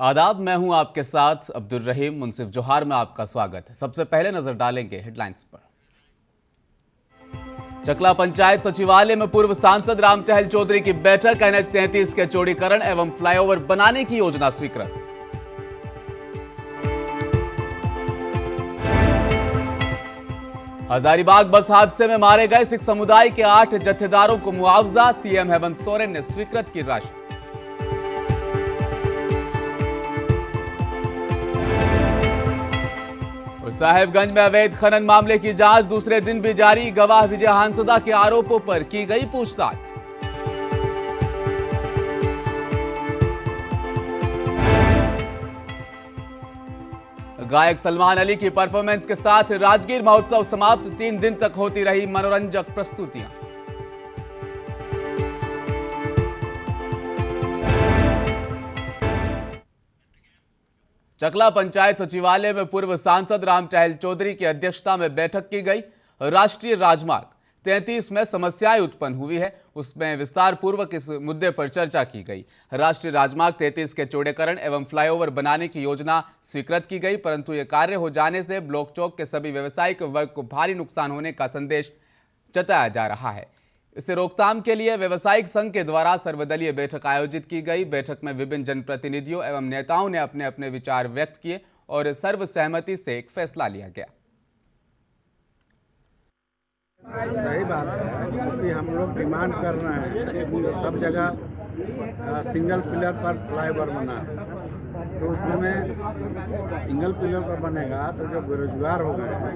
आदाब, मैं हूं आपके साथ अब्दुल रहीम मुंसिफ जोहार में आपका स्वागत है। सबसे पहले नजर डालेंगे हेडलाइंस पर। चकला पंचायत सचिवालय में पूर्व सांसद राम टहल चौधरी की बैठक। NH-33 के चौड़ीकरण एवं फ्लाईओवर बनाने की योजना स्वीकृत। हजारीबाग बस हादसे में मारे गए सिख समुदाय के 8 जत्थेदारों को मुआवजा। सीएम हेमंत सोरेन ने स्वीकृत की राशि। साहेबगंज में अवैध खनन मामले की जांच दूसरे दिन भी जारी। गवाह विजय हांसदा के आरोपों पर की गई पूछताछ। गायक सलमान अली की परफॉर्मेंस के साथ राजगीर महोत्सव समाप्त। 3 दिन तक होती रही मनोरंजक प्रस्तुतियां। चकला पंचायत सचिवालय में पूर्व सांसद राम टहल चौधरी की अध्यक्षता में बैठक की गई। राष्ट्रीय राजमार्ग 33 में समस्याएं उत्पन्न हुई है, उसमें विस्तार पूर्वक इस मुद्दे पर चर्चा की गई। राष्ट्रीय राजमार्ग 33 के चौड़ीकरण एवं फ्लाईओवर बनाने की योजना स्वीकृत की गई, परंतु यह कार्य हो जाने से ब्लॉक चौक के सभी व्यवसायिक वर्ग को भारी नुकसान होने का संदेश जताया जा रहा है। इसे रोकथाम के लिए व्यवसायिक संघ के द्वारा सर्वदलीय बैठक आयोजित की गई। बैठक में विभिन्न जनप्रतिनिधियों एवं नेताओं ने अपने अपने विचार व्यक्त किए और सर्वसहमति से एक फैसला लिया गया। सही बात है, क्योंकि हम लोग डिमांड कर रहे हैं कि सब जगह सिंगल पिलर पर फ्लाईओवर बना है। तो उस समय सिंगल पिलर पर बनेगा तो जो बेरोजगार हो गए हैं,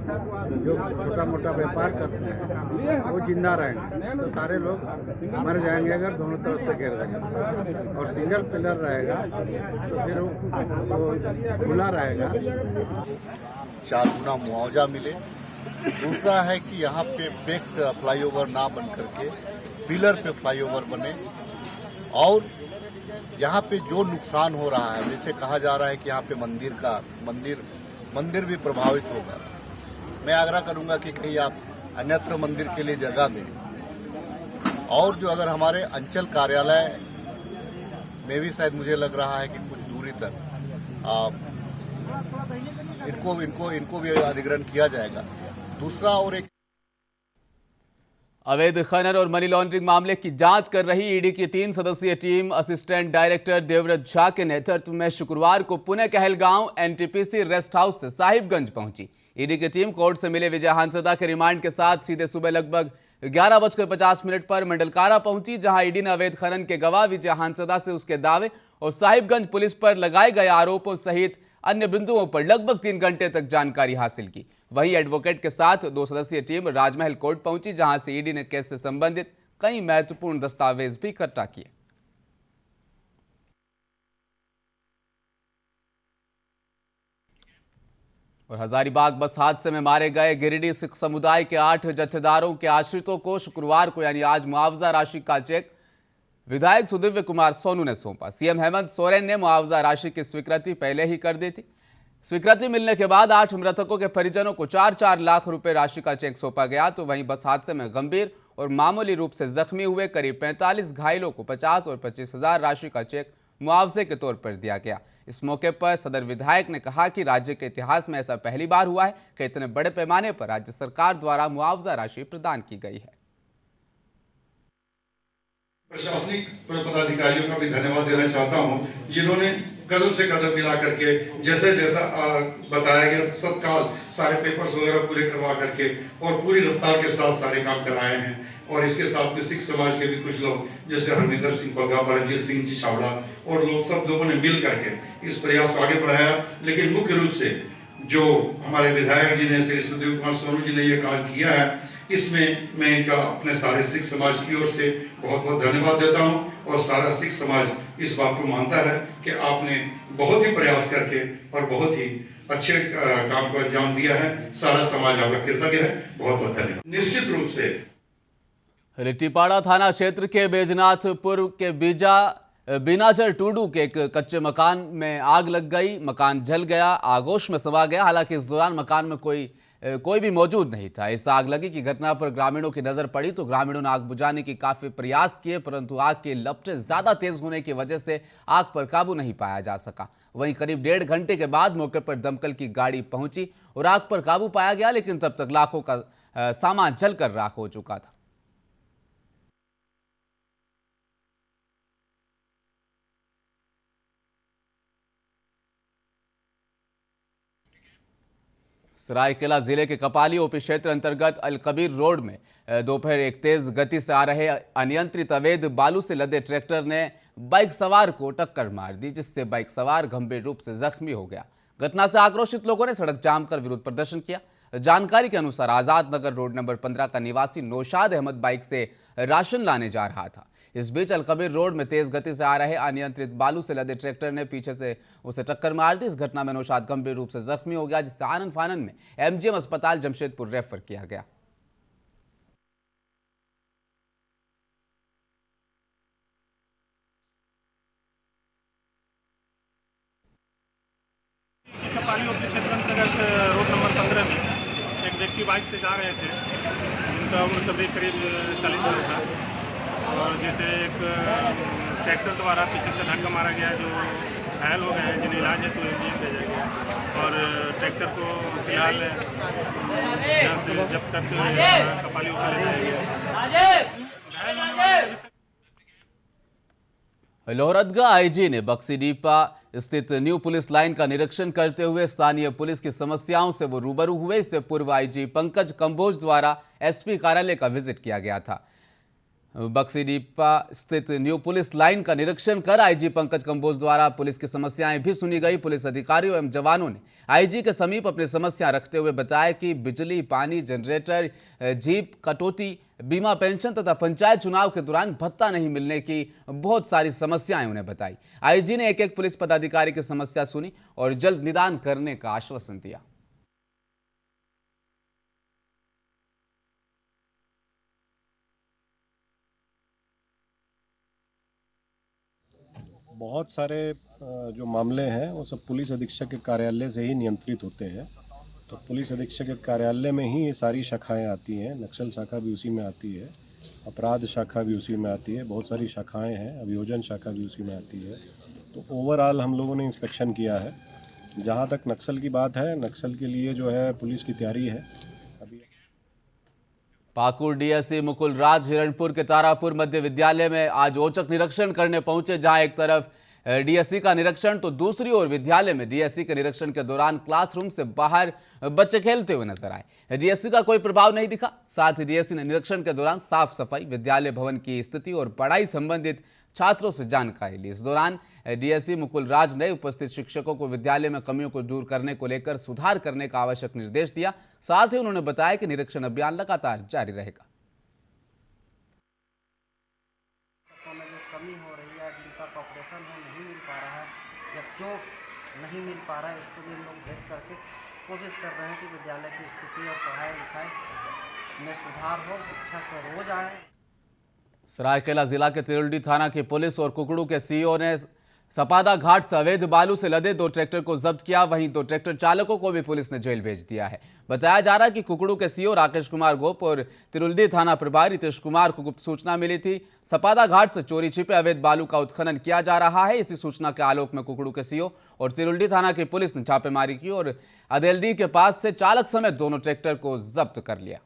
जो छोटा मोटा व्यापार करते हैं, वो जिंदा रहेंगे। तो सारे लोग मर जाएंगे अगर दोनों तरफ से घेर देंगे। और सिंगल पिलर रहेगा तो फिर वो खुला रहेगा। 4 गुना मुआवजा मिले। दूसरा है कि यहाँ पे बेक्ड फ्लाईओवर ना बन करके पिलर पे फ्लाईओवर बने। और यहाँ पे जो नुकसान हो रहा है, जैसे कहा जा रहा है कि यहाँ पे मंदिर भी प्रभावित होगा। मैं आग्रह करूंगा कि कहीं आप अन्यत्र मंदिर के लिए जगह दें। और जो अगर हमारे अंचल कार्यालय में भी शायद मुझे लग रहा है कि कुछ दूरी तक इनको भी अधिग्रहण किया जाएगा। दूसरा और एक अवैध खनन और मनी लॉन्ड्रिंग मामले की जांच कर रही ईडी की 3 सदस्यीय team assistant director Devvrat Jha के नेतृत्व में शुक्रवार को Pune Kahalgaon NTPC rest house से साहिबगंज पहुंची। ईडी की टीम कोर्ट से मिले विजय हांसदा के रिमांड के साथ सीधे सुबह लगभग 11:50 पर मंडलकारा पहुंची, जहां ईडी ने अवैध खनन के गवाह विजय हांसदा से उसके दावे और साहिबगंज पुलिस पर लगाए गए आरोपों सहित अन्य बिंदुओं पर लगभग 3 घंटे तक जानकारी हासिल की। वहीं एडवोकेट के साथ 2 सदस्यीय टीम राजमहल कोर्ट पहुंची, जहां से ईडी ने केस से संबंधित कई महत्वपूर्ण दस्तावेज भी इकट्ठा किए। और हजारीबाग बस हादसे में मारे गए गिरिडीह सिख समुदाय के 8 जत्थेदारों के आश्रितों को शुक्रवार को यानी आज मुआवजा राशि का चेक विधायक सुदिव्य कुमार सोनू ने सौंपा। सीएम हेमंत सोरेन ने मुआवजा राशि की स्वीकृति पहले ही कर दी थी। स्वीकृति मिलने के बाद 8 मृतकों के परिजनों को 4-4 लाख रुपए राशि का चेक सौंपा गया। तो वहीं बस हादसे में गंभीर और मामूली रूप से जख्मी हुए करीब 45 घायलों को 50 और 25,000 राशि का चेक मुआवजे के तौर पर दिया गया। इस मौके पर सदर विधायक ने कहा कि राज्य के इतिहास में ऐसा पहली बार हुआ है कि इतने बड़े पैमाने पर राज्य सरकार द्वारा मुआवजा राशि प्रदान की गई है। प्रशासनिक पदाधिकारियों का भी धन्यवाद देना चाहता हूं, जिन्होंने कदम से कदम मिला करके जैसा बताया गया तत्काल सारे पेपर्स वगैरह पूरे करवा करके और पूरी रफ्तार के साथ सारे काम कराए हैं। और इसके साथ में सिख समाज के भी कुछ लोग जैसे हरमिंदर सिंह बग्गा, परमजीत सिंह जी छावड़ा और सब लोगों ने मिल करके इस प्रयास को आगे बढ़ाया। लेकिन मुख्य रूप से जो हमारे विधायक जी ने, श्री सुदिव्य कुमार सोनू जी ने ये काम किया है, इसमें मैं इनका अपने सारे सिख समाज की ओर से बहुत बहुत धन्यवाद देता हूं। और सारा सिख समाज इस बात को मानता है कि आपने बहुत ही प्रयास करके और बहुत ही अच्छे काम को अंजाम दिया है। सारा समाज आपका कृतज्ञ है। बहुत बहुत धन्यवाद। निश्चित रूप से लिट्टीपाड़ा थाना क्षेत्र के बैजनाथपुर के बीनाचर टूडू के एक कच्चे मकान में आग लग गई। मकान जल गया, आगोश में समा गया। हालांकि इस दौरान मकान में कोई कोई भी मौजूद नहीं था। इस आग लगी की घटना पर ग्रामीणों की नजर पड़ी तो ग्रामीणों ने आग बुझाने की काफी प्रयास किए, परंतु आग के लपटें ज्यादा तेज होने की वजह से आग पर काबू नहीं पाया जा सका। वहीं करीब 1.5 घंटे के बाद मौके पर दमकल की गाड़ी पहुंची और आग पर काबू पाया गया, लेकिन तब तक लाखों का सामान जलकर राख हो चुका था। सरायकेला जिले के कपाली ओपी क्षेत्र अंतर्गत अलकबीर रोड में दोपहर एक तेज गति से आ रहे अनियंत्रित अवैध बालू से लदे ट्रैक्टर ने बाइक सवार को टक्कर मार दी, जिससे बाइक सवार गंभीर रूप से जख्मी हो गया। घटना से आक्रोशित लोगों ने सड़क जाम कर विरोध प्रदर्शन किया। जानकारी के अनुसार आजाद नगर रोड नंबर 15 का निवासी नौशाद अहमद बाइक से राशन लाने जा रहा था। इस बीच अलकबीर रोड में तेज गति से आ रहे अनियंत्रित बालू से लदे ट्रैक्टर ने पीछे से उसे टक्कर मार दी। इस घटना में नौशाद गंभीर रूप से जख्मी हो गया, जिससे आनन फानन में एमजीएम अस्पताल जमशेदपुर रेफर किया गया। कपाली ओपी क्षेत्र अंतर्गत रोड नंबर 15 में एक व्यक्ति बाइक से जा रहे थे। उनका उम्र करीब 40 साल था और जैसे एक ट्रैक्टर द्वारा पीछे से धक्का मारा गया, जो घायल हो गए हैं, जिन्हें इलाज है तो एमजीएम भेजा गया। और ट्रैक्टर को फिलहाल यहाँ से जब तक कपाली ओपी ले जाया गया। लोहरदगा आईजी ने बक्सीडीपा स्थित न्यू पुलिस लाइन का निरीक्षण करते हुए स्थानीय पुलिस की समस्याओं से वो रूबरू हुए। इससे पूर्व आईजी पंकज कंबोज द्वारा एसपी कार्यालय का विजिट किया गया था। बक्सीडीपा स्थित न्यू पुलिस लाइन का निरीक्षण कर आईजी पंकज कंबोज द्वारा पुलिस की समस्याएं भी सुनी गई। पुलिस अधिकारियों एवं जवानों ने आईजी के समीप अपनी समस्या रखते हुए बताया कि बिजली, पानी, जनरेटर, जीप, कटौती, बीमा, पेंशन तथा पंचायत चुनाव के दौरान भत्ता नहीं मिलने की बहुत सारी समस्याएं उन्हें बताई। आईजी ने एक एक पुलिस पदाधिकारी की समस्या सुनी और जल्द निदान करने का आश्वासन दिया। बहुत सारे जो मामले हैं वो सब पुलिस अधीक्षक के कार्यालय से ही नियंत्रित होते हैं। तो पुलिस अधीक्षक के कार्यालय में ही ये सारी शाखाएं आती हैं। नक्सल शाखा भी उसी में आती है, अपराध शाखा भी उसी में आती है, बहुत सारी शाखाएं हैं, अभियोजन शाखा भी उसी में आती है। तो ओवरऑल हम लोगों ने इंस्पेक्शन किया है। जहाँ तक नक्सल की बात है, नक्सल के लिए जो है पुलिस की तैयारी है। अभी पाकुड़ डीएससी मुकुल राज हिरणपुर के तारापुर मध्य विद्यालय में आज औचक निरीक्षण करने पहुंचे, जहां एक तरफ डीएससी का निरीक्षण तो दूसरी ओर विद्यालय में डीएससी के निरीक्षण के दौरान क्लासरूम से बाहर बच्चे खेलते हुए नजर आए। डीएससी का कोई प्रभाव नहीं दिखा। साथ ही डीएससी ने निरीक्षण के दौरान साफ सफाई, विद्यालय भवन की स्थिति और पढ़ाई संबंधित छात्रों से जानकारी ली। इस दौरान डीएससी मुकुल राज ने उपस्थित शिक्षकों को विद्यालय में कमियों को दूर करने को लेकर सुधार करने का आवश्यक निर्देश दिया। साथ ही उन्होंने बताया कि निरीक्षण अभियान लगातार जारी रहेगा। में जो कमी हो रही है, जिनका कॉपरेशन है नहीं मिल पा रहा है या जो नहीं मिल पा रहा है, इसको भी हम लोग देख करके कोशिश कर रहे हैं कि विद्यालय की स्थिति और पढ़ाई लिखाई में सुधार हो, शिक्षक रोज आए। सरायकेला जिला के तिरुल्डी थाना की पुलिस और कुकड़ू के सीईओ ने सपादा घाट से अवैध बालू से लदे 2 ट्रैक्टर को जब्त किया। वहीं 2 ट्रैक्टर चालकों को भी पुलिस ने जेल भेज दिया है। बताया जा रहा है कि कुकड़ू के सीईओ राकेश कुमार गोप और तिरुल्डी थाना प्रभारी रितेश कुमार को गुप्त सूचना मिली थी। सपादा घाट से चोरी छिपे अवैध बालू का उत्खनन किया जा रहा है। इसी सूचना के आलोक में कुकड़ू के सीईओ और तिरुल्डी थाना की पुलिस ने छापेमारी की और अदेलडी के पास से चालक समेत दोनों ट्रैक्टर को जब्त कर लिया।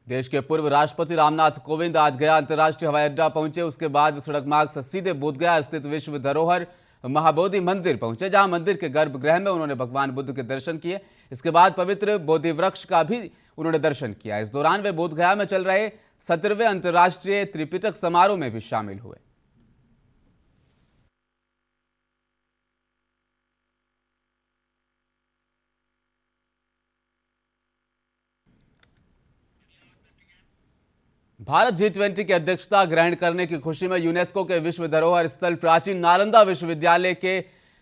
देश के पूर्व राष्ट्रपति रामनाथ कोविंद आज गया अंतर्राष्ट्रीय हवाई अड्डा पहुंचे। उसके बाद सड़क मार्ग से सीधे बोधगया स्थित विश्व धरोहर महाबोधि मंदिर पहुंचे, जहां मंदिर के गर्भगृह में उन्होंने भगवान बुद्ध के दर्शन किए। इसके बाद पवित्र बोधि वृक्ष का भी उन्होंने दर्शन किया। इस दौरान वे बोधगया में चल रहे 17वें अंतर्राष्ट्रीय त्रिपिटक समारोह में भी शामिल हुए। भारत G20 की अध्यक्षता ग्रहण करने की खुशी में यूनेस्को के विश्व धरोहर स्थल प्राचीन नालंदा विश्वविद्यालय के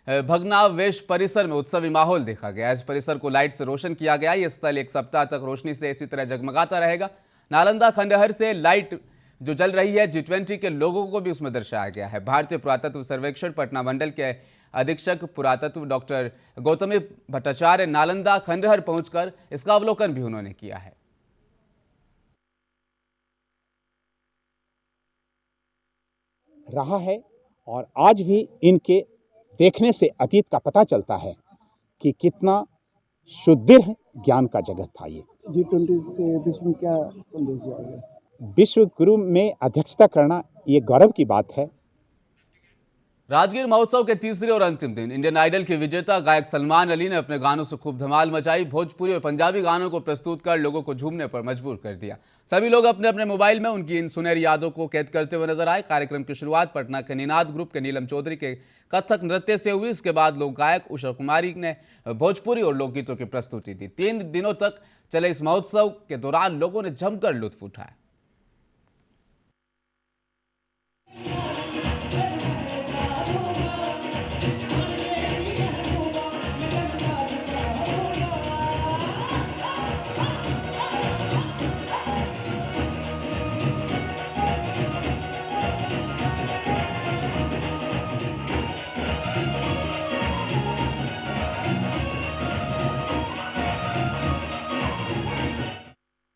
भग्नावशेष परिसर में उत्सवी माहौल देखा गया। इस परिसर को लाइट से रोशन किया गया। यह स्थल एक सप्ताह तक रोशनी से इसी तरह जगमगाता रहेगा। नालंदा खंडहर से लाइट जो चल रही है G20 के लोगों को भी उसमें दर्शाया गया है। भारतीय पुरातत्व सर्वेक्षण पटना मंडल के अधीक्षक पुरातत्व डॉक्टर गौतमी भट्टाचार्य नालंदा खंडहर पहुंचकर इसका अवलोकन भी उन्होंने किया है। रहा है और आज भी इनके देखने से अतीत का पता चलता है कि कितना सुदृढ़ ज्ञान का जगत था ये। G20 से विश्व में क्या संदेश दिया गया? विश्व गुरु में अध्यक्षता करना ये गौरव की बात है। राजगीर महोत्सव के तीसरे और अंतिम दिन इंडियन आइडल के विजेता गायक सलमान अली ने अपने गानों से खूब धमाल मचाई। भोजपुरी और पंजाबी गानों को प्रस्तुत कर लोगों को झूमने पर मजबूर कर दिया। सभी लोग अपने अपने मोबाइल में उनकी इन सुनहरी यादों को कैद करते हुए नजर आए। कार्यक्रम की शुरुआत पटना के निनाद ग्रुप के नीलम चौधरी के कथक नृत्य से हुई। इसके बाद लोक गायक उषा कुमारी ने भोजपुरी और लोकगीतों की प्रस्तुति दी। 3 दिनों तक चले इस महोत्सव के दौरान लोगों ने जमकर लुत्फ उठाया।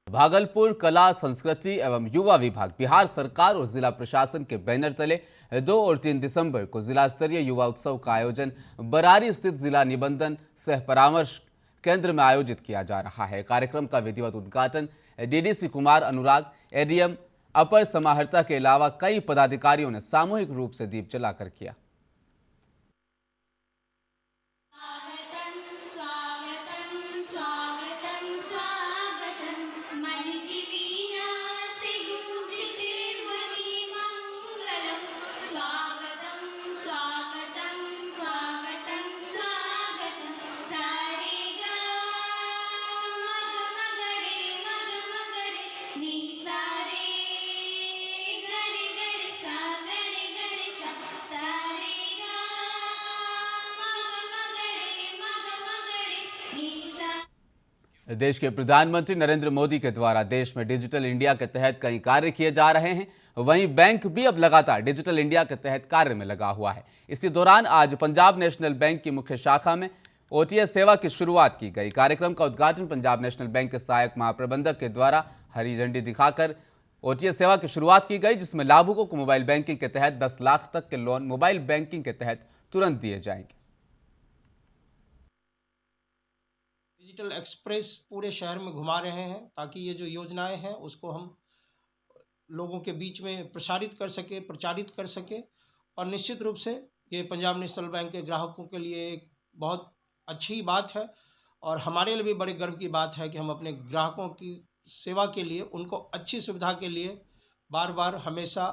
भागलपुर कला संस्कृति एवं युवा विभाग, बिहार सरकार और जिला प्रशासन के बैनर तले 2 और 3 दिसंबर को जिला स्तरीय युवा उत्सव का आयोजन बरारी स्थित जिला निबंधन सह परामर्श केंद्र में आयोजित किया जा रहा है। कार्यक्रम का विधिवत उद्घाटन डीडीसी कुमार अनुराग, एडीएम अपर समाहर्ता के अलावा कई पदाधिकारियों ने सामूहिक रूप से दीप जलाकर किया। देश के प्रधानमंत्री नरेंद्र मोदी के द्वारा देश में डिजिटल इंडिया के तहत कई कार्य किए जा रहे हैं। वहीं बैंक भी अब लगातार डिजिटल इंडिया के तहत कार्य में लगा हुआ है। इसी दौरान आज पंजाब नेशनल बैंक की मुख्य शाखा में ओटीएस सेवा की शुरुआत की गई। कार्यक्रम का उद्घाटन पंजाब नेशनल बैंक के सहायक महाप्रबंधक के द्वारा हरी झंडी दिखाकर ओटीएस सेवा की शुरुआत की गई, जिसमें लाभुकों को मोबाइल बैंकिंग के तहत 10 लाख तक के लोन मोबाइल बैंकिंग के तहत तुरंत दिए जाएंगे। डिजिटल एक्सप्रेस पूरे शहर में घुमा रहे हैं ताकि ये जो योजनाएं हैं उसको हम लोगों के बीच में प्रसारित कर सके, प्रचारित कर सके। और निश्चित रूप से ये पंजाब नेशनल बैंक के ग्राहकों के लिए एक बहुत अच्छी बात है और हमारे लिए भी बड़े गर्व की बात है कि हम अपने ग्राहकों की सेवा के लिए, उनको अच्छी सुविधा के लिए बार बार हमेशा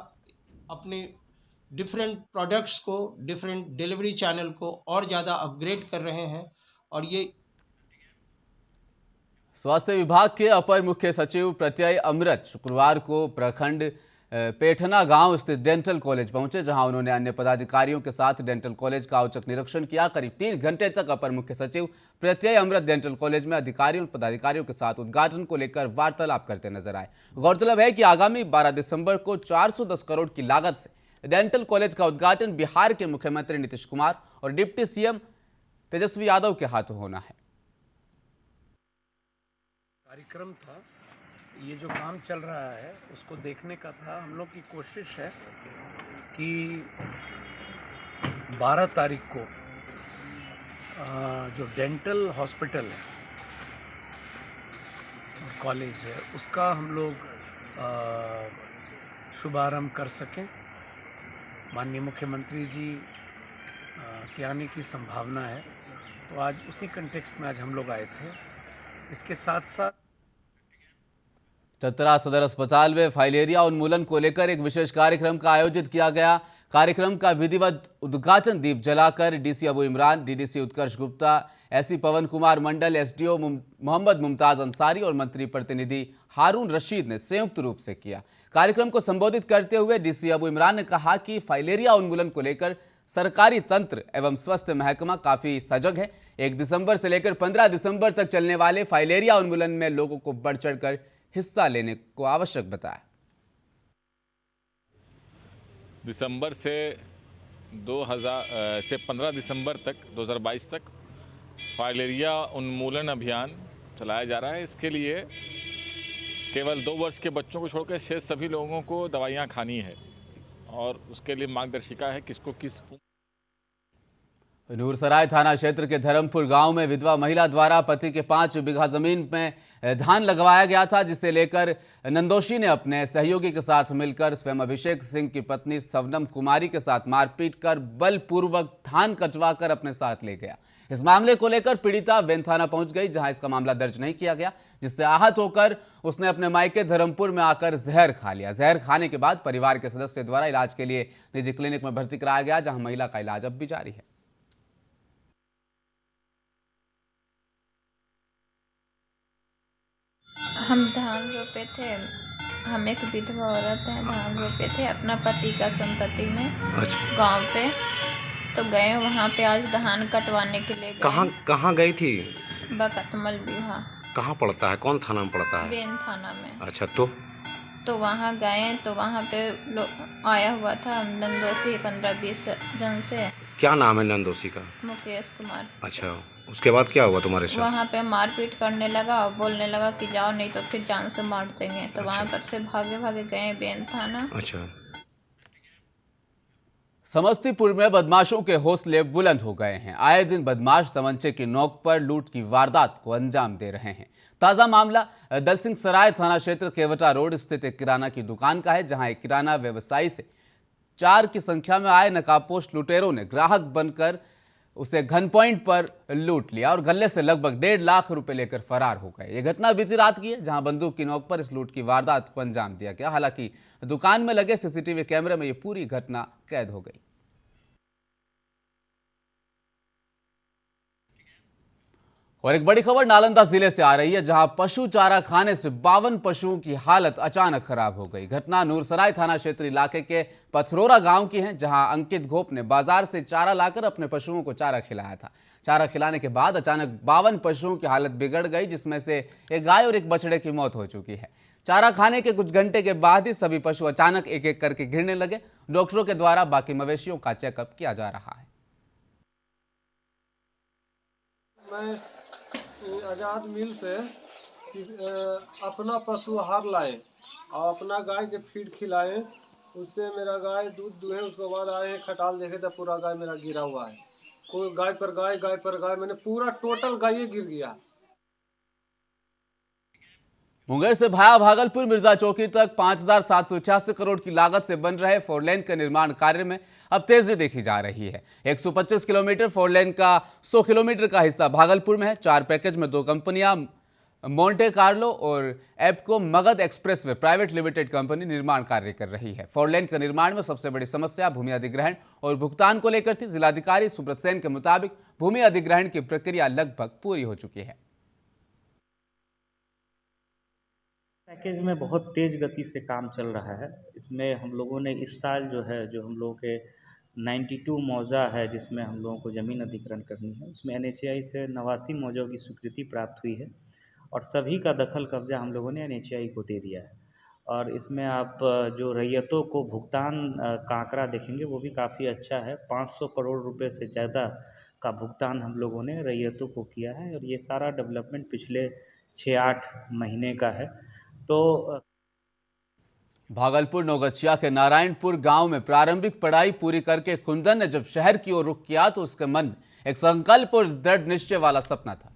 अपने डिफरेंट प्रोडक्ट्स को, डिफरेंट डिलीवरी चैनल को और ज़्यादा अपग्रेड कर रहे हैं। और ये स्वास्थ्य विभाग के अपर मुख्य सचिव प्रत्यय अमृत शुक्रवार को प्रखंड पेठना गांव स्थित डेंटल कॉलेज पहुंचे, जहां उन्होंने अन्य पदाधिकारियों के साथ डेंटल कॉलेज का औचक निरीक्षण किया। करीब 3 घंटे तक अपर मुख्य सचिव प्रत्यय अमृत डेंटल कॉलेज में अधिकारियों और पदाधिकारियों के साथ उद्घाटन को लेकर वार्तालाप करते नजर आए। गौरतलब है कि आगामी 12 दिसंबर को 410 करोड़ की लागत से डेंटल कॉलेज का उद्घाटन बिहार के मुख्यमंत्री नीतीश कुमार और डिप्टी सीएम तेजस्वी यादव के हाथों होना है। कार्यक्रम था, ये जो काम चल रहा है उसको देखने का था। हम लोग की कोशिश है कि 12 तारीख को जो डेंटल हॉस्पिटल है, कॉलेज है, उसका हम लोग शुभारंभ कर सकें। माननीय मुख्यमंत्री जी के आने की संभावना है, तो आज उसी कंटेक्स्ट में आज हम लोग आए थे। इसके साथ साथ चतरा सदर अस्पताल में फाइलेरिया उन्मूलन को लेकर एक विशेष कार्यक्रम का आयोजित किया गया। कार्यक्रम का विधिवत उद्घाटन दीप जलाकर डीसी अबू इमरान, डीडीसी उत्कर्ष गुप्ता, एससी पवन कुमार मंडल, एसडीओ मोहम्मद मुमताज अंसारी और मंत्री प्रतिनिधि हारून रशीद ने संयुक्त रूप से किया। कार्यक्रम को संबोधित करते हुए डीसी अबू इमरान ने कहा कि फाइलेरिया उन्मूलन को लेकर सरकारी तंत्र एवं स्वास्थ्य महकमा काफी सजग है। 1 दिसंबर से लेकर 15 दिसंबर तक चलने वाले फाइलेरिया उन्मूलन में लोगों को बढ़ चढ़कर हिस्सा लेने को आवश्यक बताया। दिसंबर से 15 दिसंबर तक 2022 तक फाइलेरिया उन्मूलन अभियान चलाया जा रहा है। इसके लिए केवल 2 वर्ष के बच्चों को छोड़कर शेष सभी लोगों को दवाइयाँ खानी है और उसके लिए मार्गदर्शिका है किसको किस। नूरसराय थाना क्षेत्र के धर्मपुर गांव में विधवा महिला द्वारा पति के 5 बीघा जमीन में धान लगवाया गया था, जिसे लेकर नंदोशी ने अपने सहयोगी के साथ मिलकर स्वयं अभिषेक सिंह की पत्नी सवनम कुमारी के साथ मारपीट कर बलपूर्वक धान कटवाकर अपने साथ ले गया। इस मामले को लेकर पीड़िता वेन थाना पहुंच गई, जहां इसका मामला दर्ज नहीं किया गया, जिससे आहत होकर उसने अपने मायके धर्मपुर में आकर जहर खा लिया। जहर खाने के बाद परिवार के सदस्य द्वारा इलाज के लिए निजी क्लिनिक में भर्ती कराया गया, जहां महिला का इलाज अब भी जारी है। हम धान रोपे थे, हम एक विधवा औरत हैं, धान रोपे थे अपना पति का संपत्ति में गांव पे। तो गए वहाँ पे आज धान कटवाने के लिए। कहाँ गई थी? बकतमल बिहा। कहाँ पड़ता है, कौन थाना में पड़ता है? बेन थाना में। अच्छा, तो वहाँ गए तो वहाँ पे आया हुआ था नंदोशी 15-20 जन से। क्या नाम है नंदोशी का? मुकेश कुमार। अच्छा, उसके बाद क्या हुआ तुम्हारे साथ? वहाँ पे मारपीट करने लगा और बोलने लगा कि जाओ नहीं तो फिर जान से मार देंगे। तो वहाँ पर से भागे भागे गए बेन थाना। अच्छा। समस्तीपुर में बदमाशों के हौसले बुलंद हो गए हैं। आए दिन बदमाश तमंचे की नोक पर लूट की वारदात को अंजाम दे रहे हैं। ताजा मामला दलसिंह सराय थाना क्षेत्र केवटा रोड स्थित एक किराना की दुकान का है, जहां एक किराना व्यवसायी से 4 की संख्या में आए नकाबपोश लुटेरों ने ग्राहक बनकर उसे गन पॉइंट पर लूट लिया और गले से लगभग 1.5 लाख रुपए लेकर फरार हो गए। यह घटना बीती रात की है, जहां बंदूक की नोक पर इस लूट की वारदात को अंजाम दिया गया। हालांकि दुकान में लगे सीसीटीवी कैमरे में यह पूरी घटना कैद हो गई। और एक बड़ी खबर नालंदा जिले से आ रही है, जहां पशु चारा खाने से 52 पशुओं की हालत अचानक खराब हो गई। घटना नूरसराय थाना क्षेत्र इलाके के पथरोरा गांव की है, जहां अंकित घोप ने बाजार से चारा लाकर अपने पशुओं को चारा खिलाया था। चारा खिलाने के बाद अचानक 52 पशुओं की हालत बिगड़ गई, जिसमें से एक गाय और एक बछड़े की मौत हो चुकी है। चारा खाने के कुछ घंटे के बाद ही सभी पशु अचानक एक एक करके गिरने लगे। डॉक्टरों के द्वारा बाकी मवेशियों का चेकअप किया जा रहा है। आज़ाद मिल से अपना पशु आहार लाए और अपना गाय के फीड खिलाए। उससे मेरा गाय दूध दुहे, उसके बाद आए हैं खटाल देखे तो पूरा गाय मेरा गिरा हुआ है। कोई गाय पर गाय मैंने पूरा टोटल गाय गिर गया। मुंगेर से भाया भागलपुर मिर्जा चौकी तक 5,786 करोड़ की लागत से बन रहे 4 लेन के निर्माण कार्य में अब तेजी देखी जा रही है। 125 किलोमीटर 4 लेन का 100 किलोमीटर का हिस्सा भागलपुर में है। 4 पैकेज में 2 कंपनियां मोंटे कार्लो और Apco Magadh expressway private limited company निर्माण कार्य कर रही है। 4 लेन के निर्माण में सबसे बड़ी समस्या भूमि अधिग्रहण और भुगतान को लेकर थी। जिलाधिकारी सुब्रत सेन के मुताबिक भूमि अधिग्रहण की प्रक्रिया लगभग पूरी हो चुकी है। पैकेज में बहुत तेज़ गति से काम चल रहा है। इसमें हम लोगों ने इस साल जो हम लोगों के 92 मौजा है, जिसमें हम लोगों को ज़मीन अधिग्रहण करनी है, उसमें NHAI से 89 मौजों की स्वीकृति प्राप्त हुई है और सभी का दखल कब्जा हम लोगों ने NHAI को दे दिया है। और इसमें आप जो रैयतों को भुगतान का आंकड़ा देखेंगे वो भी काफ़ी अच्छा है। 500 करोड़ रुपए से ज़्यादा का भुगतान हम लोगों ने रैयतों को किया है और ये सारा डेवलपमेंट पिछले 6-8 महीने का है। तो भागलपुर नौगछिया के नारायणपुर गांव में प्रारंभिक पढ़ाई पूरी करके कुंदन ने जब शहर की ओर रुख किया तो उसके मन में एक संकल्प और दृढ़ निश्चय वाला सपना था।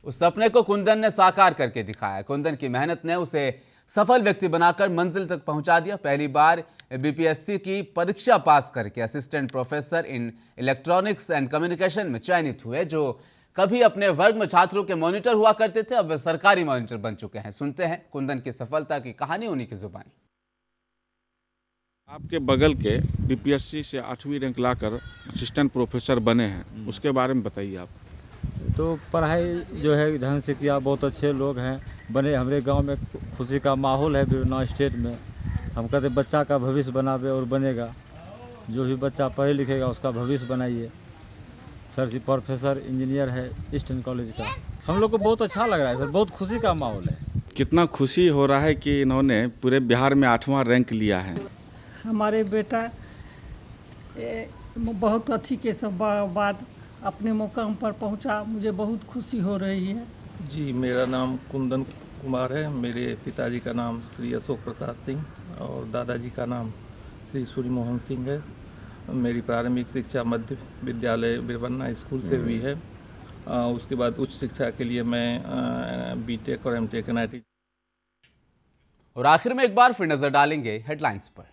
उस सपने को कुंदन ने साकार करके दिखाया। कुंदन की मेहनत ने उसे सफल व्यक्ति बनाकर मंजिल तक पहुंचा दिया। पहली बार BPSC की परीक्षा पास करके assistant professor in electronics and communication में चयनित हुए। जो कभी अपने वर्ग में छात्रों के मॉनिटर हुआ करते थे, अब वे सरकारी मॉनिटर बन चुके हैं। सुनते हैं कुंदन की सफलता की कहानी उन्हीं की जुबानी। आपके बगल के BPSC से 8वीं रैंक लाकर असिस्टेंट प्रोफेसर बने हैं, उसके बारे में बताइए आप। तो पढ़ाई जो है ढंग से किया, बहुत अच्छे लोग हैं बने। हमारे गांव में खुशी का माहौल है। बिरना स्टेट में हम कहते बच्चा का भविष्य बनावे और बनेगा। जो भी बच्चा पढ़े लिखेगा उसका भविष्य बनाइए। सर जी प्रोफेसर इंजीनियर है ईस्टर्न कॉलेज का। हम लोग को बहुत अच्छा लग रहा है सर, बहुत खुशी का माहौल है। कितना खुशी हो रहा है कि इन्होंने पूरे बिहार में 8वां रैंक लिया है। हमारे बेटा बहुत अच्छी के सब बाद अपने मुकाम पर पहुंचा, मुझे बहुत खुशी हो रही है। जी, मेरा नाम कुंदन कुमार है। मेरे पिताजी का नाम श्री अशोक प्रसाद सिंह और दादाजी का नाम श्री सूर्य मोहन सिंह है। मेरी प्रारंभिक शिक्षा मध्य विद्यालय बिरबन्ना स्कूल से हुई है। उसके बाद उच्च शिक्षा के लिए मैं बीटेक और एमटेक NIT। और आखिर में एक बार फिर नजर डालेंगे हेडलाइंस पर।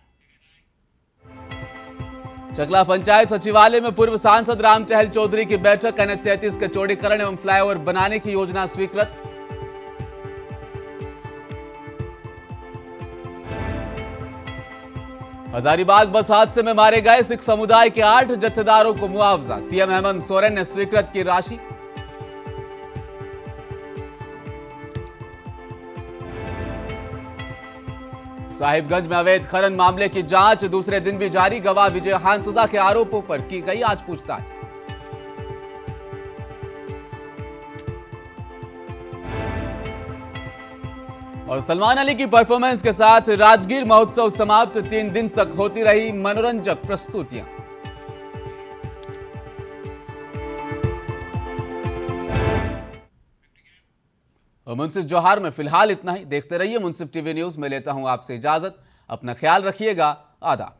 चकला पंचायत सचिवालय में पूर्व सांसद राम चहल चौधरी की बैठक। NH-33 के चौड़ीकरण एवं फ्लाईओवर बनाने की योजना स्वीकृत। हजारीबाग बस हादसे में मारे गए सिख समुदाय के 8 जत्थेदारों को मुआवजा। सीएम हेमंत सोरेन ने स्वीकृत की राशि। साहिबगंज में अवैध खनन मामले की जांच दूसरे दिन भी जारी। गवाह विजय हांसदा के आरोपों पर की गई आज पूछताछ। और सलमान अली की परफॉर्मेंस के साथ राजगीर महोत्सव समाप्त। 3 दिन तक होती रही मनोरंजक प्रस्तुतियां। मुंसिफ जोहार में फिलहाल इतना ही। देखते रहिए मुंसिफ टीवी न्यूज में। लेता हूं आपसे इजाजत। अपना ख्याल रखिएगा। आदाब।